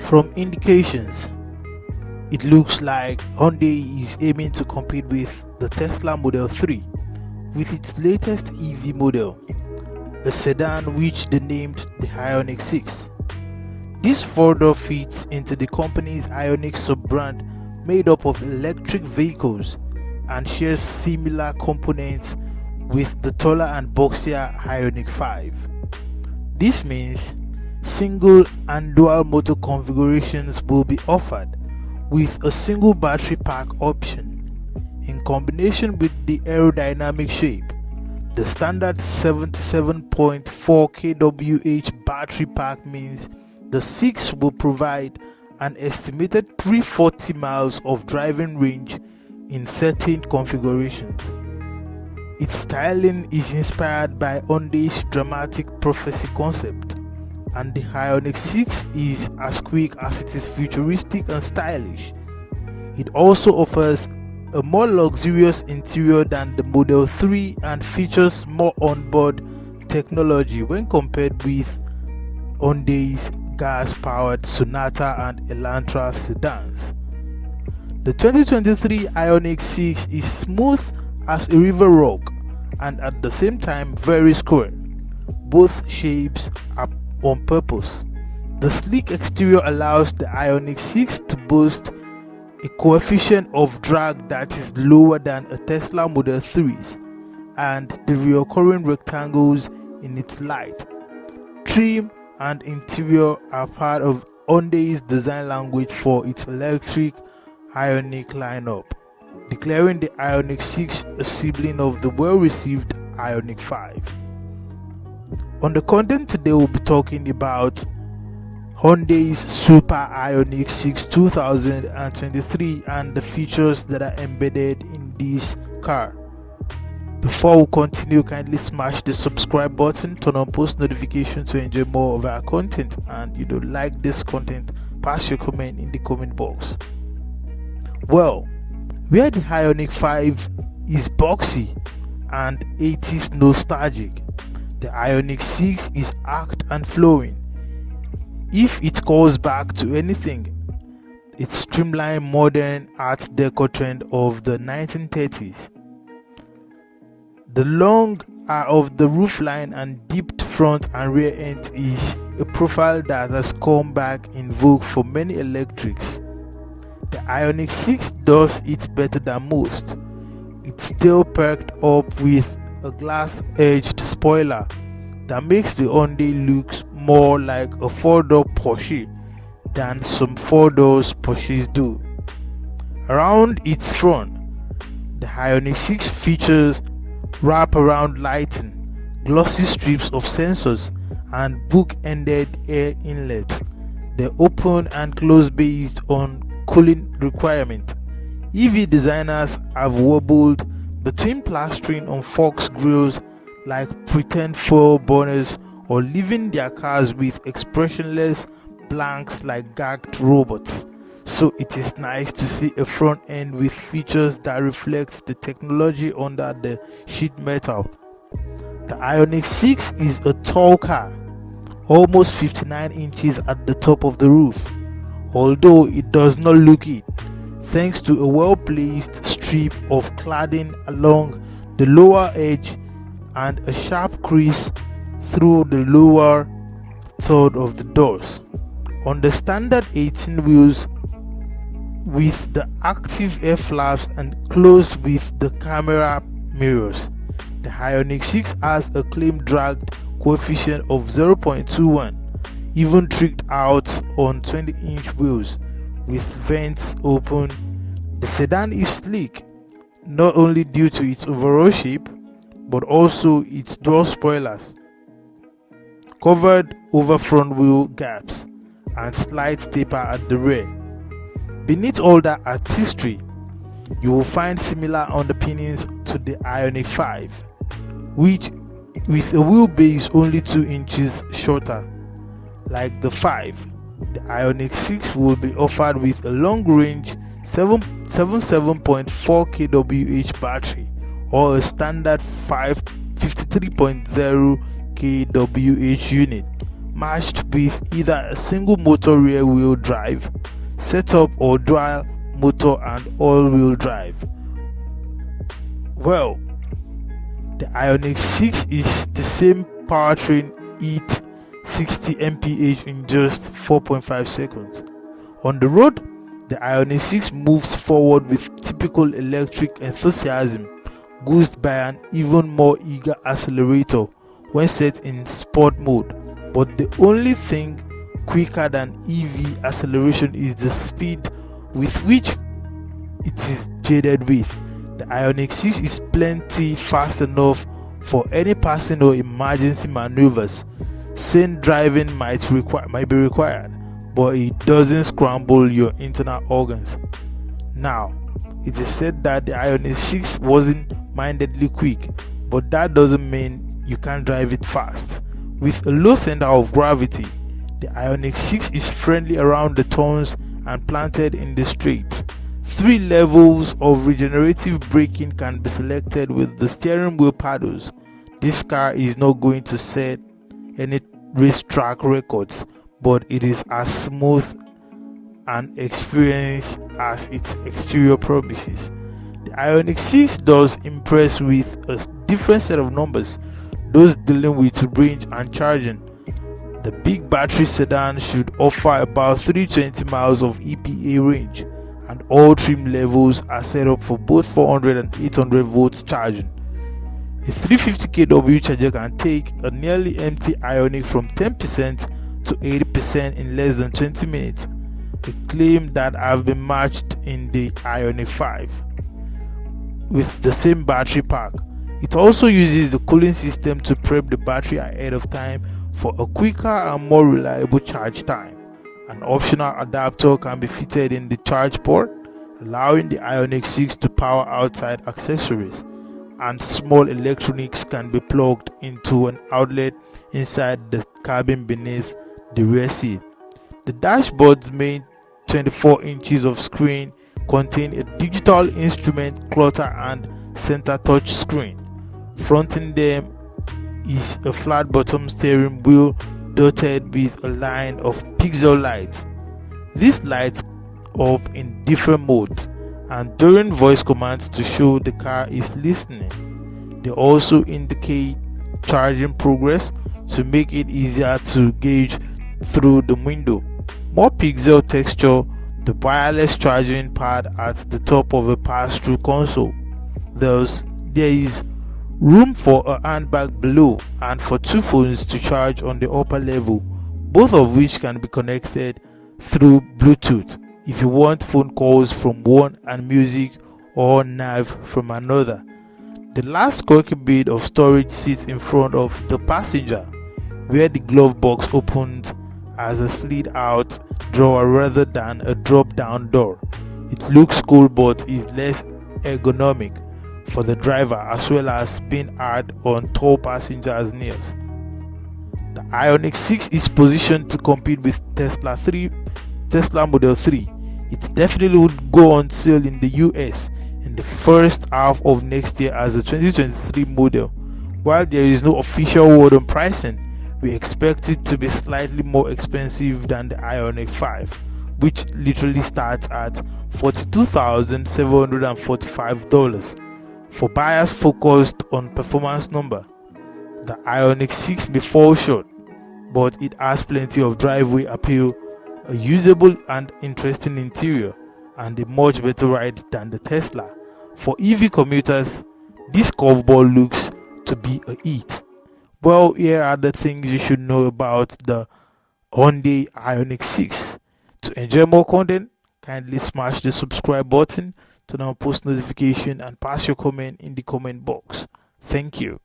From indications, it looks like Hyundai is aiming to compete with the Tesla Model 3 with its latest EV model, a sedan which they named the Ioniq 6. This further fits into the company's Ioniq sub-brand made up of electric vehicles and shares similar components with the taller and boxier Ioniq 5. This means single and dual motor configurations will be offered with a single battery pack option. In combination with the aerodynamic shape, the standard 77.4 kWh battery pack means the 6 will provide an estimated 340 miles of driving range in certain configurations. Its styling is inspired by Hyundai's dramatic prophecy concept, and the Ioniq 6 is as quick as it is futuristic and stylish. It also offers a more luxurious interior than the Model 3 and features more onboard technology when compared with Hyundai's gas-powered Sonata and Elantra sedans. The 2023 Ioniq 6 is smooth as a river rock and at the same time very square. Both shapes are on purpose. The sleek exterior allows the Ioniq 6 to boast a coefficient of drag that is lower than a Tesla Model 3's, and the recurring rectangles in its light, trim and interior are part of Hyundai's design language for its electric Ioniq lineup, declaring the Ioniq 6 a sibling of the well-received Ioniq 5. On the content today, we'll be talking about Hyundai's Super Ioniq 6 2023 and the features that are embedded in this car. Before we continue, kindly smash the subscribe button, turn on post notifications to enjoy more of our content, and like this content, pass your comment in the comment box. Well, where the Ioniq 5 is boxy and 80s nostalgic, the Ioniq 6 is arched and flowing. If it calls back to anything, it's streamlined modern art deco trend of the 1930s. The long arc of the roofline and dipped front and rear end is a profile that has come back in vogue for many electrics. The Ioniq 6 does it better than most. It's still perked up with a glass-edged spoiler that makes the Hyundai look more like a 4-door Porsche than some 4-door Porsches do. Around its front, the Ioniq 6 features wrap-around lighting, glossy strips of sensors, and book-ended air inlets. They open and close based on cooling requirement. EV designers have wobbled between plastering on forks grills like pretend foil burners or leaving their cars with expressionless blanks like gagged robots. So it is nice to see a front end with features that reflect the technology under the sheet metal. The Ioniq 6 is a tall car, almost 59 inches at the top of the roof, although it does not look it, thanks to a well-placed strip of cladding along the lower edge and a sharp crease through the lower third of the doors. On the standard 18 wheels with the active air flaps and closed with the camera mirrors, the Ioniq 6 has a claimed drag coefficient of 0.21, even tricked out on 20-inch wheels with vents open. The sedan is sleek, not only due to its overall shape, but also its door spoilers, covered over front wheel gaps, and slight taper at the rear. Beneath all that artistry, you will find similar underpinnings to the Ioniq 5, which with a wheelbase only 2 inches shorter. Like the 5, the Ioniq 6 will be offered with a long-range 77.4 kWh battery or a standard 53.0 kWh unit matched with either a single motor rear wheel drive setup or dual motor and all-wheel drive. Well, the Ioniq 6 is the same powertrain, it 60 mph in just 4.5 seconds. On the road, the Ioniq 6 moves forward with typical electric enthusiasm, goosed by an even more eager accelerator when set in sport mode. But the only thing quicker than EV acceleration is the speed with which it is jaded with. The Ioniq 6 is plenty fast enough for any passing or emergency maneuvers. Sane driving might be required, but it doesn't scramble your internal organs. Now, it is said that the Ioniq 6 wasn't mindedly quick, but that doesn't mean you can't drive it fast. With a low center of gravity, the Ioniq 6 is friendly around the turns and planted in the straights. 3 levels of regenerative braking can be selected with the steering wheel paddles. This car is not going to set any racetrack records, but it is as smooth an experience as its exterior promises. The Ioniq 6 does impress with a different set of numbers, those dealing with range and charging. The big battery sedan should offer about 320 miles of EPA range, and all trim levels are set up for both 400 and 800 volts charging. A 350 kW charger can take a nearly empty Ioniq from 10% to 80% in less than 20 minutes, a claim that have been matched in the Ioniq 5 with the same battery pack. It also uses the cooling system to prep the battery ahead of time for a quicker and more reliable charge time. An optional adapter can be fitted in the charge port, allowing the Ioniq 6 to power outside accessories, and small electronics can be plugged into an outlet inside the cabin beneath the rear seat. The dashboard's main 24 inches of screen contain a digital instrument clutter and center touch screen. Fronting them is a flat bottom steering wheel dotted with a line of pixel lights. These lights up in different modes and during voice commands to show the car is listening. They also indicate charging progress to make it easier to gauge through the window. More pixel texture, the wireless charging pad at the top of a pass-through console. There is room for a handbag below and for 2 phones to charge on the upper level, both of which can be connected through Bluetooth if you want phone calls from one and music or nav from another. The last quirky bit of storage sits in front of the passenger, where the glove box opens as a slid out drawer rather than a drop down door. It looks cool but is less ergonomic for the driver, as well as being hard on tall passengers' knees. The Ioniq 6 is positioned to compete with Tesla Model 3. It definitely would go on sale in the US in the first half of next year as a 2023 model. While there is no official word on pricing, we expect it to be slightly more expensive than the Ioniq 5, which literally starts at $42,745. For buyers focused on performance number, the Ioniq 6 may fall short, but it has plenty of driveway appeal, a usable and interesting interior, and a much better ride than the Tesla. For EV commuters, this curveball looks to be a hit. Well, here are the things you should know about the Hyundai Ioniq 6. To enjoy more content, kindly smash the subscribe button, turn on post notification, and pass your comment in the comment box. Thank you.